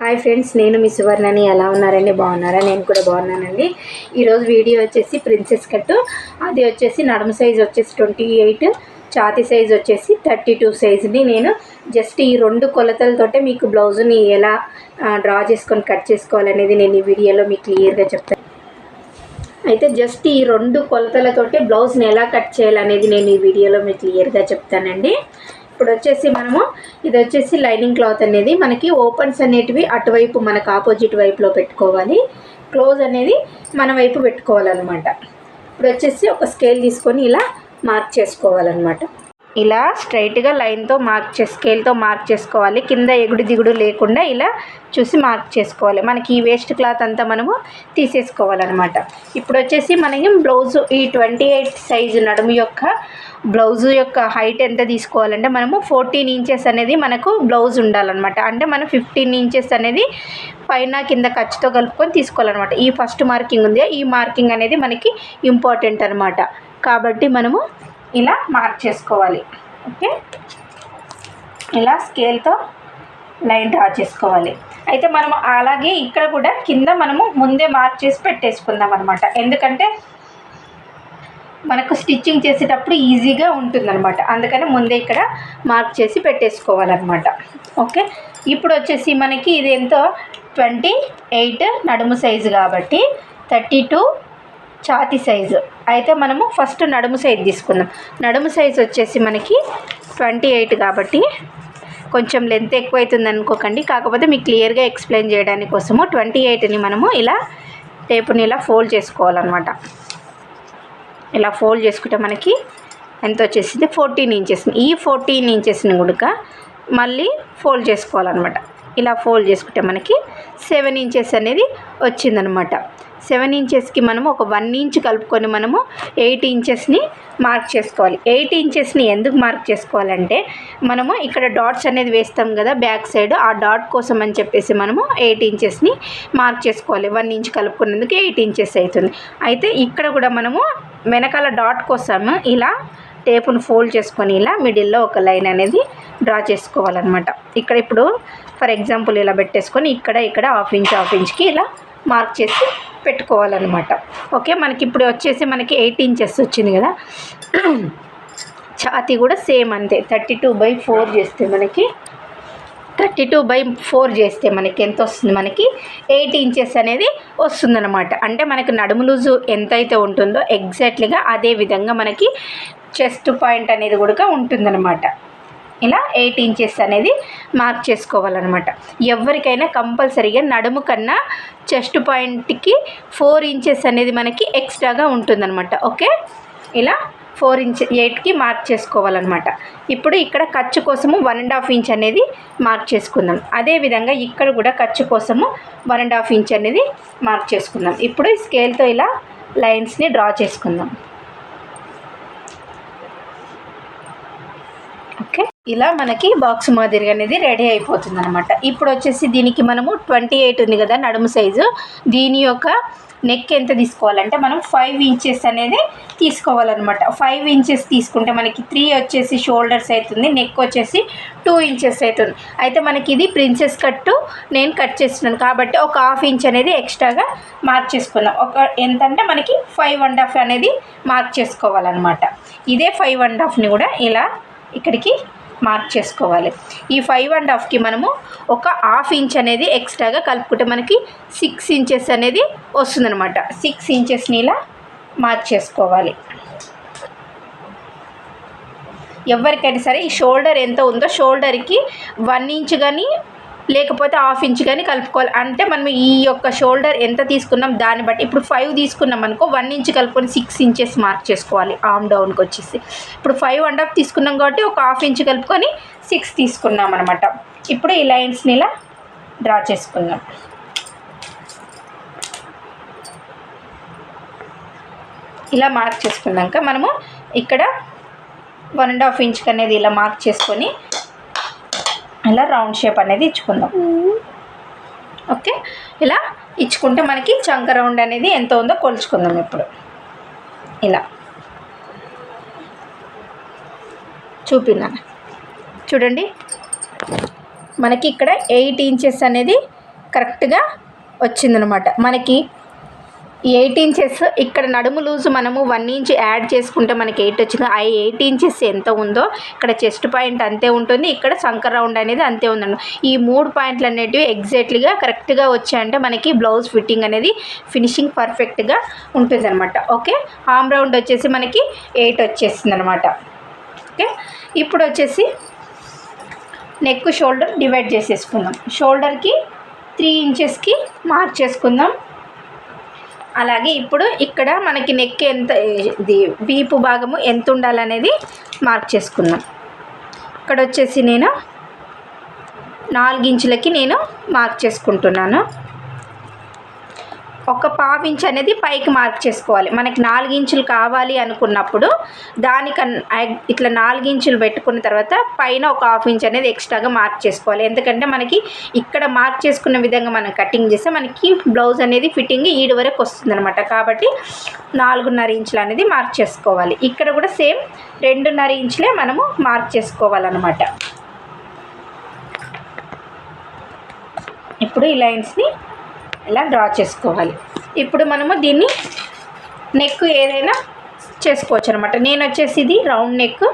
Hi friends, నేను మీ సువర్ణని. ఎలా ఉన్నారండి? బాగున్నారా? నేను కూడా బాగున్నానండి. ఈరోజు వీడియో వచ్చేసి ప్రిన్సెస్ కట్. అది వచ్చేసి నడుము సైజ్ వచ్చేసి 28, ఛాతీ సైజ్ వచ్చేసి 32 సైజుని నేను జస్ట్ ఈ 2 కొలతలతోటే మీకు బ్లౌజ్ని ఎలా డ్రా చేసుకొని కట్ చేసుకోవాలనేది నేను ఈ వీడియోలో మీకు క్లియర్గా చెప్తాను. అయితే జస్ట్ ఈ 2 కొలతలతోటే బ్లౌజ్ని ఎలా కట్ చేయాలనేది నేను ఈ వీడియోలో మీకు క్లియర్గా చెప్తానండి. ఇప్పుడు వచ్చేసి మనము ఇది వచ్చేసి లైనింగ్ క్లాత్ అనేది మనకి ఓపెన్స్ అనేటివి అటువైపు మనకు ఆపోజిట్ వైపులో పెట్టుకోవాలి, క్లోజ్ అనేది మన వైపు పెట్టుకోవాలన్నమాట. ఇప్పుడు వచ్చేసి ఒక స్కేల్ తీసుకొని ఇలా మార్క్ చేసుకోవాలన్నమాట. ఇలా స్ట్రైట్గా లైన్తో స్కేల్తో మార్క్ చేసుకోవాలి. కింద ఎగుడు దిగుడు లేకుండా ఇలా చూసి మార్క్ చేసుకోవాలి. మనకి ఈ వేస్ట్ క్లాత్ అంతా మనము తీసేసుకోవాలన్నమాట. ఇప్పుడు వచ్చేసి మనకి బ్లౌజు ఈ 28 సైజు నడుము యొక్క బ్లౌజు యొక్క హైట్ ఎంత తీసుకోవాలంటే మనము 14 ఇంచెస్ అనేది మనకు బ్లౌజ్ ఉండాలన్నమాట. అంటే మనం 15 ఇంచెస్ అనేది పైన కింద ఖర్చుతో కలుపుకొని తీసుకోవాలన్నమాట. ఈ ఫస్ట్ మార్కింగ్ ఉంది, ఈ మార్కింగ్ అనేది మనకి ఇంపార్టెంట్ అనమాట. కాబట్టి మనము ఇలా మార్క్ చేసుకోవాలి. ఓకే, ఇలా స్కేల్తో లైన్ డ్రా చేసుకోవాలి. అయితే మనము అలాగే ఇక్కడ కూడా కింద మనము ముందే మార్క్ చేసి పెట్టేసుకుందాం అనమాట. ఎందుకంటే మనకు స్టిచ్చింగ్ చేసేటప్పుడు ఈజీగా ఉంటుందన్నమాట. అందుకని ముందే ఇక్కడ మార్క్ చేసి పెట్టేసుకోవాలన్నమాట. ఓకే, ఇప్పుడు వచ్చేసి మనకి ఇది ఎంతో 28 నడుము సైజు కాబట్టి 32 ఛాతీ సైజు. అయితే మనము ఫస్ట్ నడుము సైజు తీసుకుందాం. నడుము సైజు వచ్చేసి మనకి 28 కాబట్టి కొంచెం లెంత్ ఎక్కువ అవుతుంది అనుకోకండి. కాకపోతే మీకు క్లియర్గా ఎక్స్ప్లెయిన్ చేయడానికి కోసము 28ని మనము ఇలా టేపుని ఇలా ఫోల్డ్ చేసుకోవాలన్నమాట. ఇలా ఫోల్డ్ చేసుకుంటే మనకి ఎంత వచ్చేసింది 14 ఇంచెస్. ఈ 14 ఇంచెస్ని కూడా మళ్ళీ ఫోల్డ్ చేసుకోవాలన్నమాట. ఇలా ఫోల్డ్ చేసుకుంటే మనకి 7 ఇంచెస్ అనేది వచ్చిందనమాట. 7 ఇంచెస్కి మనము ఒక 1 ఇంచ్ కలుపుకొని మనము 8 ఇంచెస్ని మార్క్ చేసుకోవాలి. 8 ఇంచెస్ని ఎందుకు మార్క్ చేసుకోవాలంటే మనము ఇక్కడ డాట్స్ అనేది వేస్తాం కదా బ్యాక్ సైడ్, ఆ డాట్ కోసం అని చెప్పేసి మనము 8 ఇంచెస్ని మార్క్ చేసుకోవాలి. 1 ఇంచ్ కలుపుకునేందుకు 8 ఇంచెస్ అవుతుంది. అయితే ఇక్కడ కూడా మనము వెనకాల డాట్ కోసం ఇలా టేపును ఫోల్డ్ చేసుకొని ఇలా మిడిల్లో ఒక లైన్ అనేది డ్రా చేసుకోవాలన్నమాట. ఇక్కడ ఇప్పుడు ఫర్ ఎగ్జాంపుల్ ఇలా పెట్టేసుకొని ఇక్కడ హాఫ్ ఇంచ్కి ఇలా మార్క్ చేసి పెట్టుకోవాలన్నమాట. ఓకే, మనకి ఇప్పుడు వచ్చేసి మనకి 8 ఇంచెస్ వచ్చింది కదా. ఛాతీ కూడా సేమ్ అంతే. 32/4 చేస్తే మనకి 32/4 చేస్తే మనకి ఎంత వస్తుంది? మనకి 8 ఇంచెస్ అనేది వస్తుందన్నమాట. అంటే మనకి నడుము లూజు ఎంతైతే ఉంటుందో ఎగ్జాక్ట్లీగా అదే విధంగా మనకి చెస్ట్ పాయింట్ అనేది కూడా ఉంటుందన్నమాట. ఇలా 8 ఇంచెస్ అనేది మార్క్ చేసుకోవాలన్నమాట. ఎవరికైనా కంపల్సరీగా నడుము కన్నా చెస్ట్ పాయింట్కి 4 ఇంచెస్ అనేది మనకి ఎక్స్ట్రాగా ఉంటుందన్నమాట. ఓకే, ఇలా 8కి మార్క్ చేసుకోవాలన్నమాట. ఇప్పుడు ఇక్కడ ఖర్చు కోసము 1.5 ఇంచ్ అనేది మార్క్ చేసుకుందాం. అదేవిధంగా ఇక్కడ కూడా ఖర్చు కోసము 1.5 ఇంచ్ అనేది మార్క్ చేసుకుందాం. ఇప్పుడు స్కేల్తో ఇలా లైన్స్ని డ్రా చేసుకుందాం. ఓకే, ఇలా మనకి బాక్స్ మాదిరిగా అనేది రెడీ అయిపోతుంది అనమాట. ఇప్పుడు వచ్చేసి దీనికి మనము 28 ఉంది కదా నడుము సైజు, దీని యొక్క నెక్ ఎంత తీసుకోవాలంటే మనం 5 ఇంచెస్ అనేది తీసుకోవాలన్నమాట. 5 ఇంచెస్ తీసుకుంటే మనకి 3 వచ్చేసి షోల్డర్స్ అవుతుంది, నెక్ వచ్చేసి 2 ఇంచెస్ అవుతుంది. అయితే మనకి ఇది ప్రిన్సెస్ కట్టు నేను కట్ చేస్తున్నాను కాబట్టి ఒక 1/2 ఇంచ్ అనేది ఎక్స్ట్రాగా మార్క్ చేసుకున్నాం. ఎంతంటే మనకి 5.5 అనేది మార్క్ చేసుకోవాలన్నమాట. ఇదే 5.5ని కూడా ఇలా ఇక్కడికి మార్క్ చేసుకోవాలి. ఈ 5.5కి మనము ఒక 1/2 ఇంచ్ అనేది ఎక్స్ట్రాగా కలుపుకుంటే మనకి 6 ఇంచెస్ అనేది వస్తుందన్నమాట. 6 ఇంచెస్ని ఇలా మార్క్ చేసుకోవాలి. ఎవరికైనా సరే ఈ షోల్డర్ ఎంత ఉందో షోల్డర్కి 1 ఇంచ్ కానీ లేకపోతే 1/2 ఇంచ్ కానీ కలుపుకోవాలి. అంటే మనం ఈ యొక్క షోల్డర్ ఎంత తీసుకున్నాం దాన్ని బట్టి, ఇప్పుడు 5 తీసుకున్నాం అనుకో 1 ఇంచ్ కలుపుకొని 6 ఇంచెస్ మార్క్ చేసుకోవాలి. ఆర్మ్ డౌన్కి వచ్చేసి ఇప్పుడు 5.5 తీసుకున్నాం కాబట్టి ఒక 1/2 ఇంచ్ కలుపుకొని 6 తీసుకున్నాం అనమాట. ఇప్పుడు ఈ లైన్స్ని ఇలా డ్రా చేసుకుందాం. ఇలా మార్క్ చేసుకున్నాక మనము ఇక్కడ 1.5 ఇంచ్ అనేది ఇలా మార్క్ చేసుకొని ఇలా రౌండ్ షేప్ అనేది ఇచ్చుకుందాం. ఓకే, ఇలా ఇచ్చుకుంటే మనకి చంక రౌండ్ అనేది ఎంత ఉందో కొలుచుకుందాం. ఇప్పుడు ఇలా చూపినాను చూడండి. మనకి ఇక్కడ 8 ఇంచెస్ అనేది కరెక్ట్గా వచ్చిందనమాట. మనకి 8 ఇంచెస్ ఇక్కడ నడుము లూజు మనము 1 ఇంచ్ యాడ్ చేసుకుంటే మనకి 8 వచ్చింది. ఆ 8 ఇంచెస్ ఎంత ఉందో ఇక్కడ చెస్ట్ పాయింట్ అంతే ఉంటుంది, ఇక్కడ సంకర్ రౌండ్ అనేది అంతే ఉందండి. ఈ 3 పాయింట్లు అనేటివి ఎగ్జాక్ట్లీగా కరెక్ట్గా వచ్చాయంటే మనకి బ్లౌజ్ ఫిట్టింగ్ అనేది ఫినిషింగ్ పర్ఫెక్ట్గా ఉంటుందన్నమాట. ఓకే, ఆర్మ్ రౌండ్ వచ్చేసి మనకి 8 వచ్చేసింది అనమాట. ఓకే, ఇప్పుడు వచ్చేసి నెక్ షోల్డర్ డివైడ్ చేసేసుకుందాం. షోల్డర్కి 3 ఇంచెస్కి మార్క్ చేసుకుందాం. అలాగే ఇప్పుడు ఇక్కడ మనకి నెక్ ఎంత, ఇది వీపు భాగము ఎంత ఉండాలనేది మార్క్ చేసుకుందాం. ఇక్కడ వచ్చేసి నేను 4 ఇంచులకి నేను మార్క్ చేసుకుంటున్నాను. ఒక 1/2 ఇంచ్ అనేది పైకి మార్క్ చేసుకోవాలి. మనకి 4 ఇంచులు కావాలి అనుకున్నప్పుడు దానికన్నా ఇట్లా 4 ఇంచులు పెట్టుకున్న తర్వాత పైన ఒక 1/2 ఇంచ్ అనేది ఎక్స్ట్రాగా మార్క్ చేసుకోవాలి. ఎందుకంటే మనకి ఇక్కడ మార్క్ చేసుకున్న విధంగా మనం కటింగ్ చేస్తే మనకి బ్లౌజ్ అనేది ఫిట్టింగ్ ఈడు వరకు వస్తుంది అనమాట. కాబట్టి 4.5 ఇంచులు అనేది మార్క్ చేసుకోవాలి. ఇక్కడ కూడా సేమ్ 2.5 ఇంచులే మనము మార్క్ చేసుకోవాలన్నమాట. ఇప్పుడు ఈ లైన్స్ని ఇలా డ్రా చేసుకోవాలి. ఇప్పుడు మనము దీన్ని నెక్ ఏదైనా చేసుకోవచ్చు అనమాట. నేను వచ్చేసి ఇది రౌండ్ నెక్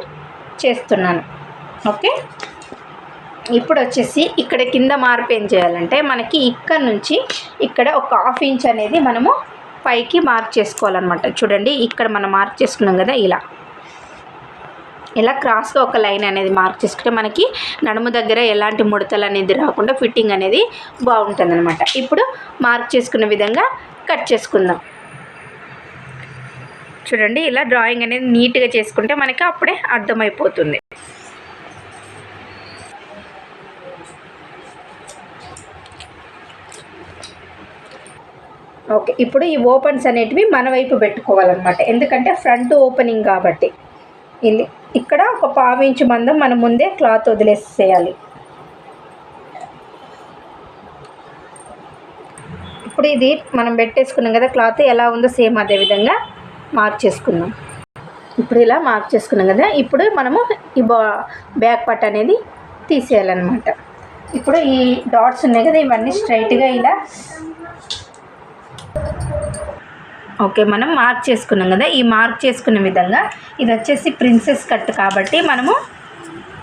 చేస్తున్నాను. ఓకే, ఇప్పుడు వచ్చేసి ఇక్కడ కింద మార్పు ఏం చేయాలంటే మనకి ఇక్కడ నుంచి ఇక్కడ ఒక 1/2 ఇంచ్ అనేది మనము పైకి మార్క్ చేసుకోవాలన్నమాట. చూడండి, ఇక్కడ మనం మార్క్ చేసుకున్నాం కదా, ఇలా క్రాస్గా ఒక లైన్ అనేది మార్క్ చేసుకుంటే మనకి నడుము దగ్గర ఎలాంటి ముడతలు అనేది రాకుండా ఫిట్టింగ్ అనేది బాగుంటుంది అనమాట. ఇప్పుడు మార్క్ చేసుకున్న విధంగా కట్ చేసుకుందాం. చూడండి, ఇలా డ్రాయింగ్ అనేది నీట్గా చేసుకుంటే మనకి అప్పుడే అర్థమైపోతుంది. ఓకే, ఇప్పుడు ఈ ఓపెన్స్ అనేటివి మన వైపు పెట్టుకోవాలన్నమాట. ఎందుకంటే ఫ్రంట్ ఓపెనింగ్ కాబట్టి ఇక్కడ ఒక 1/2 ఇంచ్ మందం మనం ముందే క్లాత్ వదిలేసేయాలి. ఇప్పుడు ఇది మనం పెట్టేసుకున్నాం కదా, క్లాత్ ఎలా ఉందో సేమ్ అదే విధంగా మార్క్ చేసుకుందాం. ఇప్పుడు ఇలా మార్క్ చేసుకున్నాం కదా, ఇప్పుడు మనము ఈ బ్యాక్ పార్ట్ అనేది తీసేయాలన్నమాట. ఇప్పుడు ఈ డాట్స్ ఉన్నాయి కదా, ఇవన్నీ స్ట్రైట్గా ఇలా ఓకే మనం మార్క్ చేసుకున్నాం కదా, ఈ మార్క్ చేసుకున్న విధంగా ఇది వచ్చేసి ప్రిన్సెస్ కట్ కాబట్టి మనము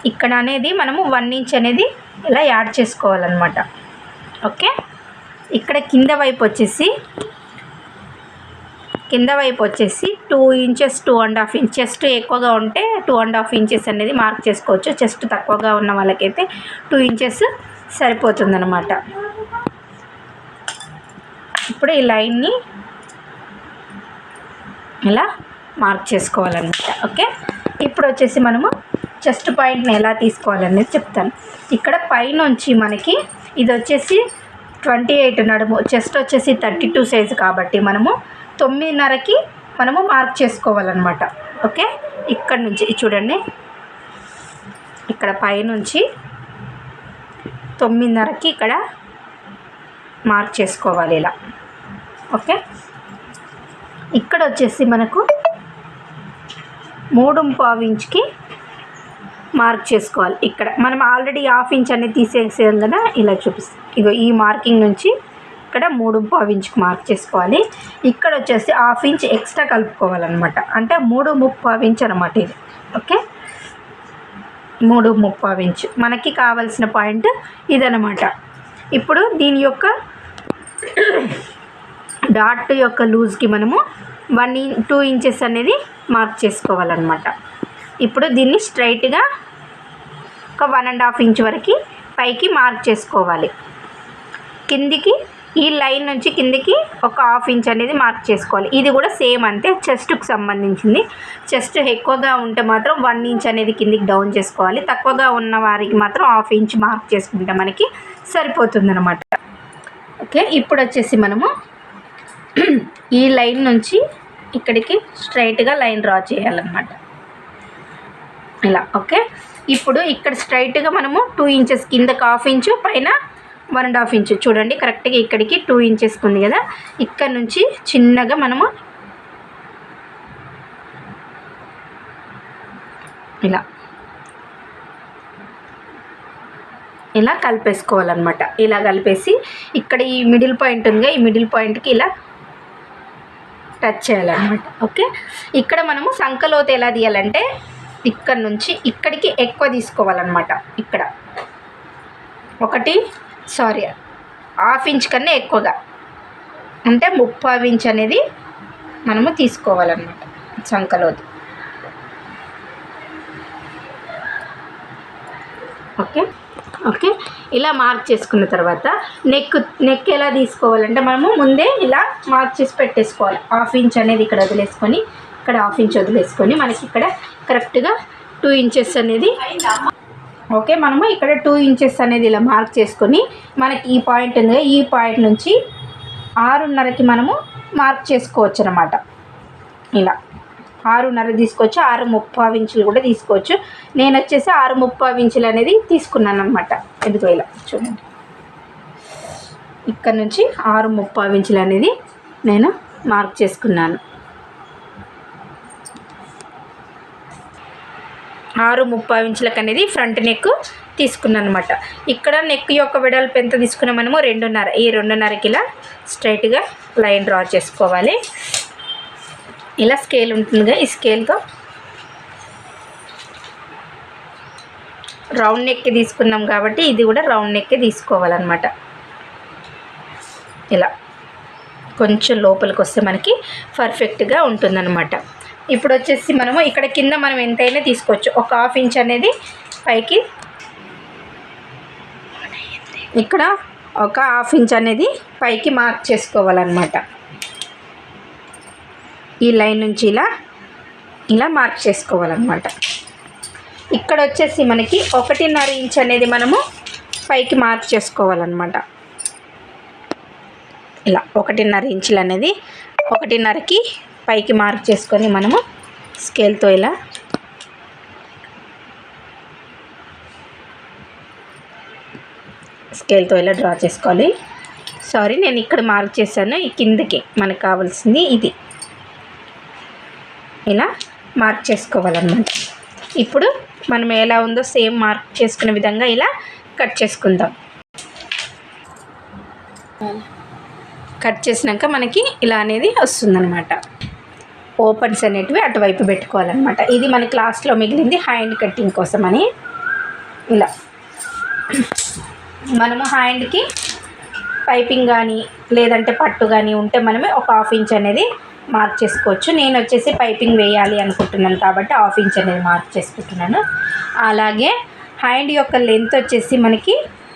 ఇక్కడ అనేది మనము 1 ఇంచ్ అనేది ఇలా యాడ్ చేసుకోవాలన్నమాట. ఓకే, ఇక్కడ కింద వైపు వచ్చేసి 2 ఇంచెస్ 2.5 ఇంచ్. చెస్ట్ ఎక్కువగా ఉంటే 2.5 ఇంచెస్ అనేది మార్క్ చేసుకోవచ్చు. చెస్ట్ తక్కువగా ఉన్న వాళ్ళకైతే 2 ఇంచెస్ సరిపోతుందన్నమాట. ఇప్పుడు ఈ లైన్ని ఇలా మార్క్ చేసుకోవాలన్నమాట. ఓకే, ఇప్పుడు వచ్చేసి మనము చెస్ట్ పాయింట్ని ఎలా తీసుకోవాలనేది చెప్తాను. ఇక్కడ పైనుంచి మనకి ఇది వచ్చేసి 28 నడుము, చెస్ట్ వచ్చేసి 32 సైజు కాబట్టి మనము 9.5కి మనము మార్క్ చేసుకోవాలన్నమాట. ఓకే, ఇక్కడ నుంచి చూడండి, ఇక్కడ పైనుంచి 9.5కి ఇక్కడ మార్క్ చేసుకోవాలి ఇలా. ఓకే, ఇక్కడ వచ్చేసి మనకు 3.5 ఇంచ్కి మార్క్ చేసుకోవాలి. ఇక్కడ మనం ఆల్రెడీ 1/2 ఇంచ్ అనేది తీసేసాం కదా, ఇలా చూపిస్తాం. ఇగో ఈ మార్కింగ్ నుంచి ఇక్కడ 3.5 ఇంచ్కి మార్క్ చేసుకోవాలి. ఇక్కడ వచ్చేసి 1/2 ఇంచ్ ఎక్స్ట్రా కలుపుకోవాలన్నమాట. అంటే 3.5 ఇంచ్ అనమాట ఇది. ఓకే, 3.5 ఇంచ్ మనకి కావాల్సిన పాయింట్ ఇదనమాట. ఇప్పుడు దీని యొక్క డాట్ యొక్క లూజ్కి మనము 2 ఇంచెస్ అనేది మార్క్ చేసుకోవాలన్నమాట. ఇప్పుడు దీన్ని స్ట్రైట్గా ఒక 1.5 ఇంచ్ వరకు పైకి మార్క్ చేసుకోవాలి. కిందికి ఈ లైన్ నుంచి కిందికి ఒక 1/2 ఇంచ్ అనేది మార్క్ చేసుకోవాలి. ఇది కూడా సేమ్ అంతే, చెస్ట్కి సంబంధించింది. చెస్ట్ ఎక్కువగా ఉంటే మాత్రం 1 ఇంచ్ అనేది కిందికి డౌన్ చేసుకోవాలి. తక్కువగా ఉన్న వారికి మాత్రం 1/2 ఇంచ్ మార్క్ చేసుకుంటే మనకి సరిపోతుందన్నమాట. ఓకే, ఇప్పుడు వచ్చేసి మనము ఈ లైన్ నుంచి ఇక్కడికి స్ట్రైట్గా లైన్ డ్రా చేయాలన్నమాట ఇలా. ఓకే, ఇప్పుడు ఇక్కడ స్ట్రైట్గా మనము 2 ఇంచెస్ కిందకి 1/2 ఇంచు, పైన 1.5 ఇంచు. చూడండి, కరెక్ట్గా ఇక్కడికి 2 ఇంచెస్కి ఉంది కదా, ఇక్కడ నుంచి చిన్నగా మనము ఇలా ఇలా కలిపేసుకోవాలన్నమాట. ఇలా కలిపేసి ఇక్కడ ఈ మిడిల్ పాయింట్ ఉందిగా, ఈ మిడిల్ పాయింట్కి ఇలా టచ్ చేయాలన్నమాట. ఓకే, ఇక్కడ మనము సంకలోతు ఎలా తీయాలంటే ఇక్కడ నుంచి ఇక్కడికి ఎక్కువ తీసుకోవాలన్నమాట. ఇక్కడ ½ ఇంచ్ కన్నా ఎక్కువగా, అంటే 3/4 ఇంచ్ అనేది మనము తీసుకోవాలన్నమాట సంకలోతు. ఓకే ఓకే ఇలా మార్క్ చేసుకున్న తర్వాత నెక్ ఎలా తీసుకోవాలంటే మనము ముందే ఇలా మార్క్ చేసి పెట్టేసుకోవాలి. ½ ఇంచ్ అనేది ఇక్కడ వదిలేసుకొని, ఇక్కడ ½ ఇంచ్ వదిలేసుకొని మనకి ఇక్కడ కరెక్ట్గా 2 ఇంచెస్ అనేది, ఓకే, మనము ఇక్కడ 2 ఇంచెస్ అనేది ఇలా మార్క్ చేసుకొని మనకి ఈ పాయింట్ ఉంది, ఈ పాయింట్ నుంచి 6:30కి మనము మార్క్ చేసుకోవచ్చు అన్నమాట. ఇలా 6:30 తీసుకోవచ్చు, 6/3 ఇంచులు కూడా తీసుకోవచ్చు. నేను వచ్చేసి 6/3 ఇంచులు అనేది తీసుకున్నాను అనమాట. ఎందుకో ఇలా చూడండి, ఇక్కడ నుంచి 6/3 ఇంచులు అనేది నేను మార్క్ చేసుకున్నాను. 6/3 ఇంచులకు అనేది ఫ్రంట్ నెక్ తీసుకున్నాను అనమాట. ఇక్కడ నెక్ యొక్క వెడల్పు ఎంత తీసుకున్నాం మనము 2:30. ఈ 2:30కి ఇలా స్ట్రైట్గా లైన్ డ్రా చేసుకోవాలి. ఇలా స్కేల్ ఉంటుందిగా, ఈ స్కేల్తో రౌండ్ నెక్ తీసుకున్నాం కాబట్టి ఇది కూడా రౌండ్ నెక్ తీసుకోవాలన్నమాట. ఇలా కొంచెం లోపలికి వస్తే మనకి పర్ఫెక్ట్గా ఉంటుందన్నమాట. ఇప్పుడు వచ్చేసి మనము ఇక్కడ కింద మనం ఎంతైనా తీసుకోవచ్చు. ఒక ½ ఇంచ్ అనేది పైకి, ఇక్కడ ఒక ½ ఇంచ్ అనేది పైకి మార్క్ చేసుకోవాలన్నమాట. ఈ లైన్ నుంచి ఇలా మార్క్ చేసుకోవాలన్నమాట. ఇక్కడ వచ్చేసి మనకి 1.5 ఇంచ్ అనేది మనము పైకి మార్క్ చేసుకోవాలన్నమాట. ఇలా 1.5 ఇంచులు అనేది 1.5కి పైకి మార్క్ చేసుకొని మనము స్కేల్తో ఇలా డ్రా చేసుకోవాలి. నేను ఇక్కడ మార్క్ చేశాను, ఈ కిందకి మనకు కావాల్సింది ఇది. ఇలా మార్క్ చేసుకోవాలన్నమాట. ఇప్పుడు మనం ఎలా ఉందో సేమ్ మార్క్ చేసుకునే విధంగా ఇలా కట్ చేసుకుందాం. కట్ చేసినాక మనకి ఇలా అనేది వస్తుందన్నమాట. ఓపెన్స్ అనేటివి అటువైపు పెట్టుకోవాలన్నమాట. ఇది మన క్లాస్లో మిగిలింది హ్యాండ్ కటింగ్ కోసం అని. ఇలా మనము హ్యాండ్కి పైపింగ్ కానీ లేదంటే పట్టు కానీ ఉంటే మనమే ఒక ½ ఇంచ్ అనేది మార్క్ చేసుకోవచ్చు. నేను వచ్చేసి పైపింగ్ వేయాలి అనుకుంటున్నాను కాబట్టి ½ ఇంచ్ అనేది మార్క్ చేసుకుంటున్నాను. అలాగే హ్యాండ్ యొక్క లెంత్ వచ్చేసి మనకి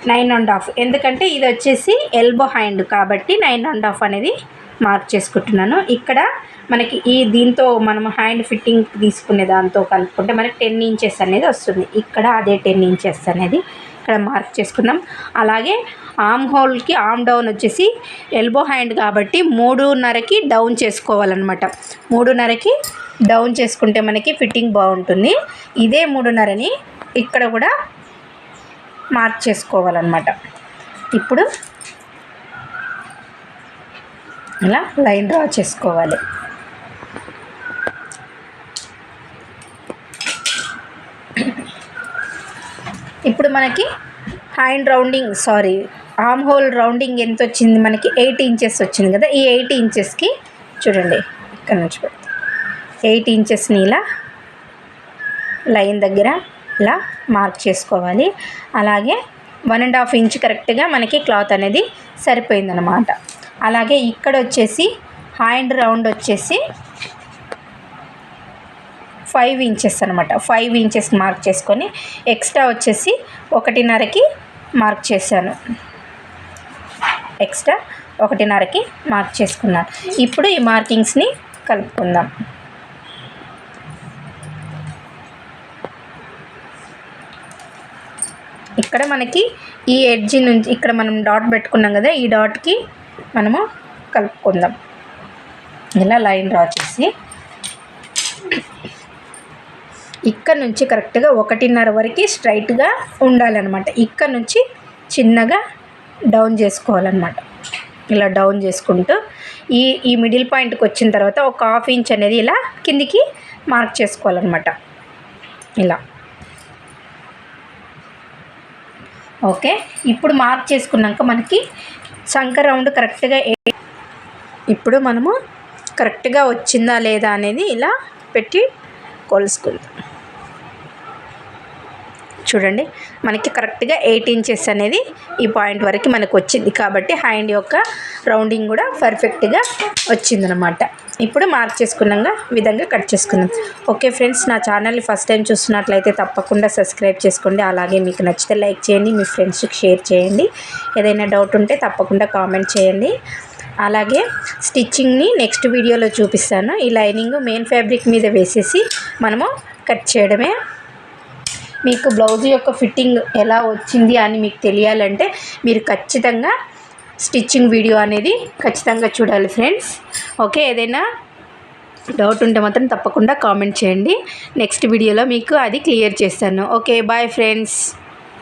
9.5, ఎందుకంటే ఇది వచ్చేసి ఎల్బో హ్యాండ్ కాబట్టి 9.5 అనేది మార్క్ చేసుకుంటున్నాను. ఇక్కడ మనకి దీంతో మనం హ్యాండ్ ఫిట్టింగ్ తీసుకునే దాంతో కలుపుకుంటే మనకి 10 ఇంచెస్ అనేది వస్తుంది. ఇక్కడ అదే 10 ఇంచెస్ అనేది ఇక్కడ మార్క్ చేసుకుందాం. అలాగే ఆర్మ్ హోల్కి ఆర్మ్ డౌన్ వచ్చేసి ఎల్బో హ్యాండ్ కాబట్టి 3:30కి డౌన్ చేసుకోవాలన్నమాట. 3:30కి డౌన్ చేసుకుంటే మనకి ఫిట్టింగ్ బాగుంటుంది. ఇదే 3:30ని ఇక్కడ కూడా మార్క్ చేసుకోవాలన్నమాట. ఇప్పుడు ఇలా లైన్ డ్రా చేసుకోవాలి. ఇప్పుడు మనకి hand rounding arm whole rounding ఎంత వచ్చింది మనకి 8 ఇంచెస్ వచ్చింది కదా. ఈ 8 ఇంచెస్కి చూడండి, ఇక్కడ నుంచి 8 ఇంచెస్ని ఇలా లైన్ దగ్గర ఇలా మార్క్ చేసుకోవాలి. అలాగే 1.5 ఇంచ్ కరెక్ట్గా మనకి క్లాత్ అనేది సరిపోయిందనమాట. అలాగే ఇక్కడ వచ్చేసి హ్యాండ్ రౌండ్ వచ్చేసి 5 ఇంచెస్ అనమాట. 5 ఇంచెస్ మార్క్ చేసుకొని ఎక్స్ట్రా వచ్చేసి 1.5కి మార్క్ చేశాను. ఎక్స్ట్రా 1.5కి మార్క్ చేసుకున్నాను. ఇప్పుడు ఈ మార్కింగ్స్ని కలుపుకుందాం. ఇక్కడ మనకి ఈ ఎడ్జ్ నుంచి ఇక్కడ మనం డాట్ పెట్టుకున్నాం కదా, ఈ డాట్కి మనము కలుపుకుందాం. ఇలా లైన్ డ్రా చేసి ఇక్కడ నుంచి కరెక్ట్గా 1.5 వరకు స్ట్రైట్గా ఉండాలన్నమాట. ఇక్కడ నుంచి చిన్నగా డౌన్ చేసుకోవాలన్నమాట. ఇలా డౌన్ చేసుకుంటూ ఈ మిడిల్ పాయింట్కి వచ్చిన తర్వాత ఒక ½ ఇంచ్ అనేది ఇలా కిందికి మార్క్ చేసుకోవాలన్నమాట. ఇలా ఓకే, ఇప్పుడు మార్క్ చేసుకున్నాక మనకి సంక రౌండ్ కరెక్ట్గా ఇప్పుడు మనము కరెక్ట్గా వచ్చిందా లేదా అనేది ఇలా పెట్టి కొలుసుకుందాం. చూడండి, మనకి కరెక్ట్గా 8 ఇంచెస్ అనేది ఈ పాయింట్ వరకు మనకు వచ్చింది కాబట్టి హ్యాండ్ యొక్క రౌండింగ్ కూడా పర్ఫెక్ట్గా వచ్చిందనమాట. ఇప్పుడు మార్క్ చేసుకున్నాక విధంగా కట్ చేసుకుందాం. ఓకే ఫ్రెండ్స్, నా ఛానల్ని ఫస్ట్ టైం చూస్తున్నట్లయితే తప్పకుండా సబ్స్క్రైబ్ చేసుకోండి. అలాగే మీకు నచ్చితే లైక్ చేయండి, మీ ఫ్రెండ్స్కి షేర్ చేయండి. ఏదైనా డౌట్ ఉంటే తప్పకుండా కామెంట్ చేయండి. అలాగే స్టిచ్చింగ్ని నెక్స్ట్ వీడియోలో చూపిస్తాను. ఈ లైనింగ్ మెయిన్ ఫ్యాబ్రిక్ మీద వేసేసి మనము కట్ చేయడమే. మీకు బ్లౌజ్ యొక్క ఫిట్టింగ్ ఎలా వచ్చింది అని మీకు తెలియాలంటే మీరు ఖచ్చితంగా స్టిచ్చింగ్ వీడియో అనేది ఖచ్చితంగా చూడాలి ఫ్రెండ్స్. ఓకే, ఏదైనా డౌట్ ఉంటే మాత్రం తప్పకుండా కామెంట్ చేయండి. నెక్స్ట్ వీడియోలో మీకు అది క్లియర్ చేస్తాను. Okay, bye friends.